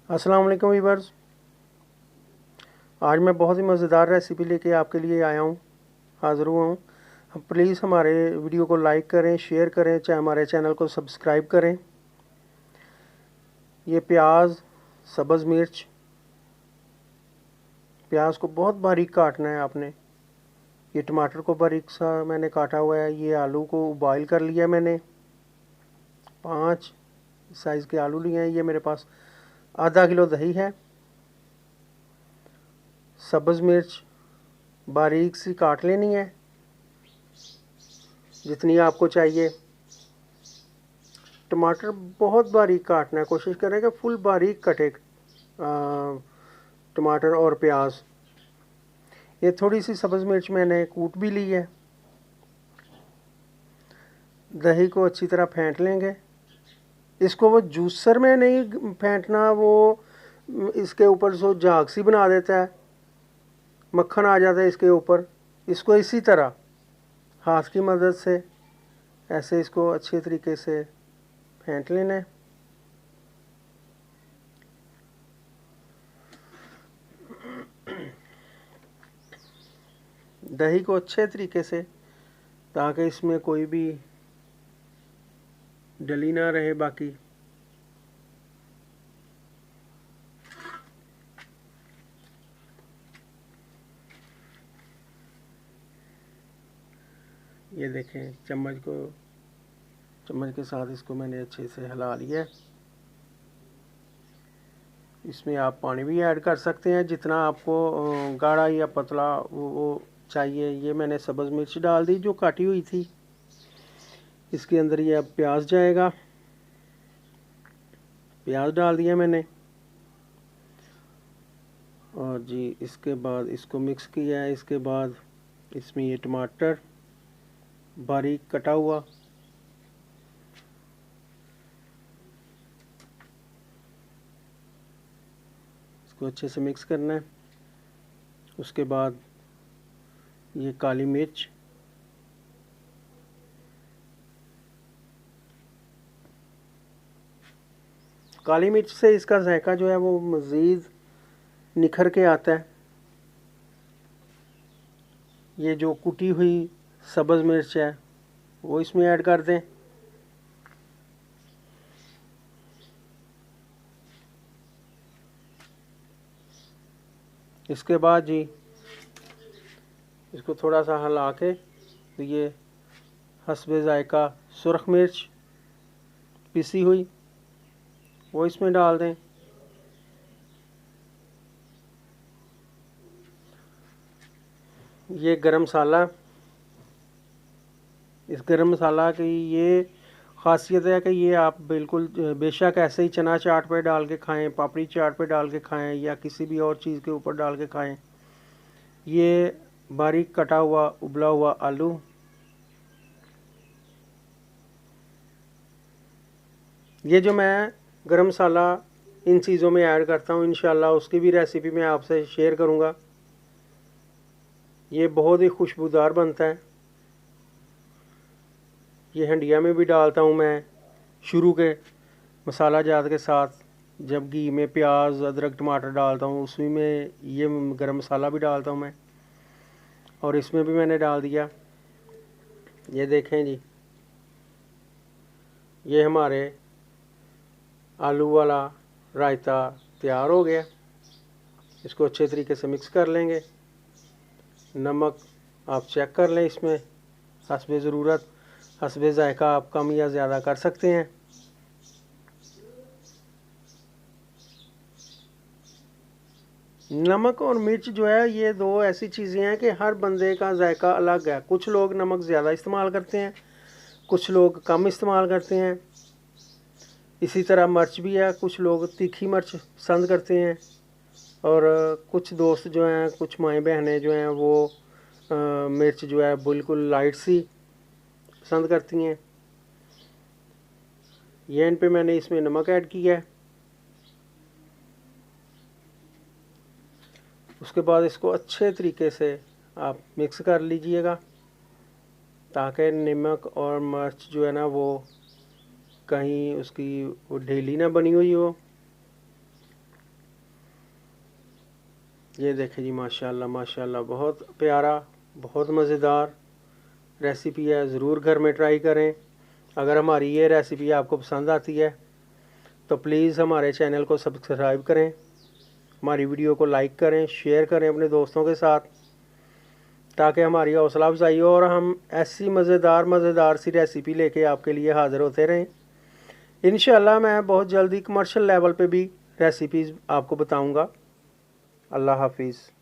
अस्सलाम वालेकुम वीवर्स। आज मैं बहुत ही मज़ेदार रेसिपी लेके आपके लिए आया हूँ, हाज़िर हुआ हूँ। प्लीज़ हमारे वीडियो को लाइक करें, शेयर करें, चाहे हमारे चैनल को सब्सक्राइब करें। ये प्याज, सब्ज़ मिर्च, प्याज को बहुत बारीक काटना है आपने। ये टमाटर को बारीक सा मैंने काटा हुआ है। ये आलू को बॉईल कर लिया मैंने। 5 साइज़ के आलू लिए हैं। ये मेरे पास आधा किलो दही है। सब्ज़ मिर्च बारीक सी काट लेनी है, जितनी आपको चाहिए। टमाटर बहुत बारीक काटना है, कोशिश करें कि फुल बारीक कटे टमाटर और प्याज। ये थोड़ी सी सब्ज़ मिर्च मैंने कूट भी ली है। दही को अच्छी तरह फेंट लेंगे। इसको वो जूसर में नहीं फेंटना, वो इसके ऊपर जो झाग सी बना देता है, मक्खन आ जाता है इसके ऊपर। इसको इसी तरह हाथ की मदद से ऐसे इसको अच्छे तरीके से फेंट लेना है। दही को अच्छे तरीके से, ताकि इसमें कोई भी डली ना रहे। बाकी ये देखें, चम्मच के साथ इसको मैंने अच्छे से हिला लिया है। इसमें आप पानी भी ऐड कर सकते हैं, जितना आपको गाढ़ा या पतला वो चाहिए। ये मैंने सब्ज़ मिर्च डाल दी जो काटी हुई थी। इसके अंदर ये अब प्याज जाएगा। प्याज डाल दिया मैंने, और जी इसके बाद इसको मिक्स किया है। इसके बाद इसमें ये टमाटर बारीक कटा हुआ, इसको अच्छे से मिक्स करना है। उसके बाद ये काली मिर्च, काली मिर्च से इसका जायका जो है वो मज़ीद निखर के आता है। ये जो कुटी हुई सब्ज़ मिर्च है वो इसमें ऐड कर दें। इसके बाद जी इसको थोड़ा सा हिला के, तो ये हस्बे जायका सुरख मिर्च पिसी हुई वो इसमें डाल दें। ये गरम मसाला, इस गरम मसाला की ये ख़ासियत है कि ये आप बिल्कुल बेशक ऐसे ही चना चाट पे डाल के खाएं, पापड़ी चाट पे डाल के खाएं, या किसी भी और चीज़ के ऊपर डाल के खाएं। ये बारीक कटा हुआ उबला हुआ आलू, ये जो मैं गरम मसाला इन चीज़ों में ऐड करता हूँ, इंशाल्लाह उसकी भी रेसिपी मैं आपसे शेयर करूँगा। ये बहुत ही खुशबूदार बनता है। ये हंडिया में भी डालता हूँ मैं शुरू के मसाला जात के साथ। जब घी में प्याज अदरक टमाटर डालता हूँ, उसी में ये गरम मसाला भी डालता हूँ मैं, और इसमें भी मैंने डाल दिया। ये देखें जी, ये हमारे आलू वाला रायता तैयार हो गया। इसको अच्छे तरीके से मिक्स कर लेंगे। नमक आप चेक कर लें, इसमें हस्बे ज़रूरत, हस्बे जायका आप कम या ज़्यादा कर सकते हैं। नमक और मिर्च जो है, ये दो ऐसी चीज़ें हैं कि हर बंदे का जायका अलग है। कुछ लोग नमक ज़्यादा इस्तेमाल करते हैं, कुछ लोग कम इस्तेमाल करते हैं। इसी तरह मिर्च भी है, कुछ लोग तीखी मिर्च पसंद करते हैं, और कुछ दोस्त जो हैं, कुछ माएँ बहनें जो हैं, वो मिर्च जो है बिल्कुल लाइट सी पसंद करती हैं। ये इन पे मैंने इसमें नमक ऐड किया है। उसके बाद इसको अच्छे तरीके से आप मिक्स कर लीजिएगा, ताकि नमक और मिर्च जो है ना वो कहीं उसकी वो ढीली ना बनी हुई हो। ये देखें जी, माशाल्लाह माशाल्लाह, बहुत प्यारा, बहुत मज़ेदार रेसिपी है। ज़रूर घर में ट्राई करें। अगर हमारी ये रेसिपी आपको पसंद आती है तो प्लीज़ हमारे चैनल को सब्सक्राइब करें, हमारी वीडियो को लाइक करें, शेयर करें अपने दोस्तों के साथ, ताकि हमारी हौसला अफजाई हो और हम ऐसी मज़ेदार सी रेसिपी लेके आपके लिए हाज़िर होते रहें। इंशाल्लाह मैं बहुत जल्दी कमर्शियल लेवल पे भी रेसिपीज़ आपको बताऊंगा। अल्लाह हाफिज़।